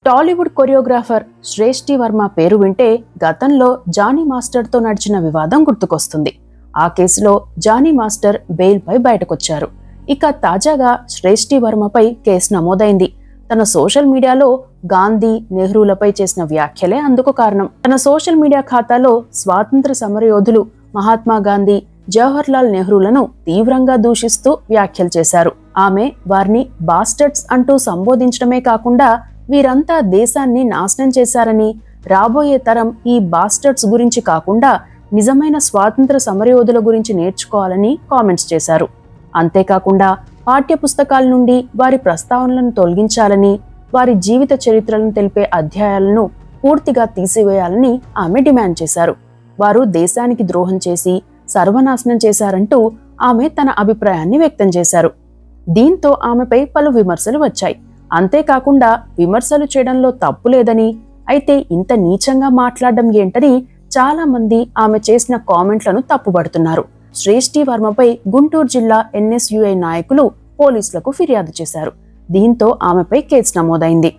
Tollywood choreographer శ్రేష్ఠి వర్మ పేరు వింటే గతంలో జానీ మాస్టర్తో నడిచిన వివాదం గుర్తుకొస్తుంది. ఆ కేసులో జానీ మాస్టర్ బెయిల్పై బయటకొచ్చారు. ఇక తాజాగా శ్రేష్ఠి వర్మపై కేసు నమోదైంది. తన సోషల్ మీడియాలో గాంధీ, నెహ్రూలపై చేసిన వ్యాఖ్యలే అందుకు కారణం. తన సోషల్ మీడియా ఖాతాలో స్వాతంత్ర సమరయోధులు మహాత్మా గాంధీ, జవహర్ లాల్ నెహ్రూలను తీవ్రంగా దూషిస్తూ వ్యాఖ్యలు చేశారు. ఆమె వారిని బాస్టర్డ్స్ అంటూ సంబోధించడమే కాకుండా వీరంతా దేశాన్ని నాశనం చేశారని, రాబోయే తరం ఈ బాస్టర్డ్స్ గురించి కాకుండా నిజమైన స్వాతంత్ర సమరయోధుల గురించి నేర్చుకోవాలని కామెంట్స్ చేశారు. అంతేకాకుండా పాఠ్యపుస్తకాల నుండి వారి ప్రస్తావనలను తొలగించాలని, వారి జీవిత చరిత్రలను తెలిపే అధ్యాయాలను పూర్తిగా తీసివేయాలని ఆమె డిమాండ్ చేశారు. వారు దేశానికి ద్రోహం చేసి సర్వనాశనం చేశారంటూ ఆమె తన అభిప్రాయాన్ని వ్యక్తం చేశారు. దీంతో ఆమెపై పలు విమర్శలు వచ్చాయి. అంతేకాకుండా విమర్శలు చేయడంలో తప్పు లేదని, అయితే ఇంత నీచంగా మాట్లాడడం ఏంటని చాలా మంది ఆమె చేసిన కామెంట్లను తప్పుపడుతున్నారు. శ్రేష్ఠి వర్మపై గుంటూరు జిల్లా NSUI నాయకులు పోలీసులకు ఫిర్యాదు చేశారు. దీంతో ఆమెపై కేసు నమోదైంది.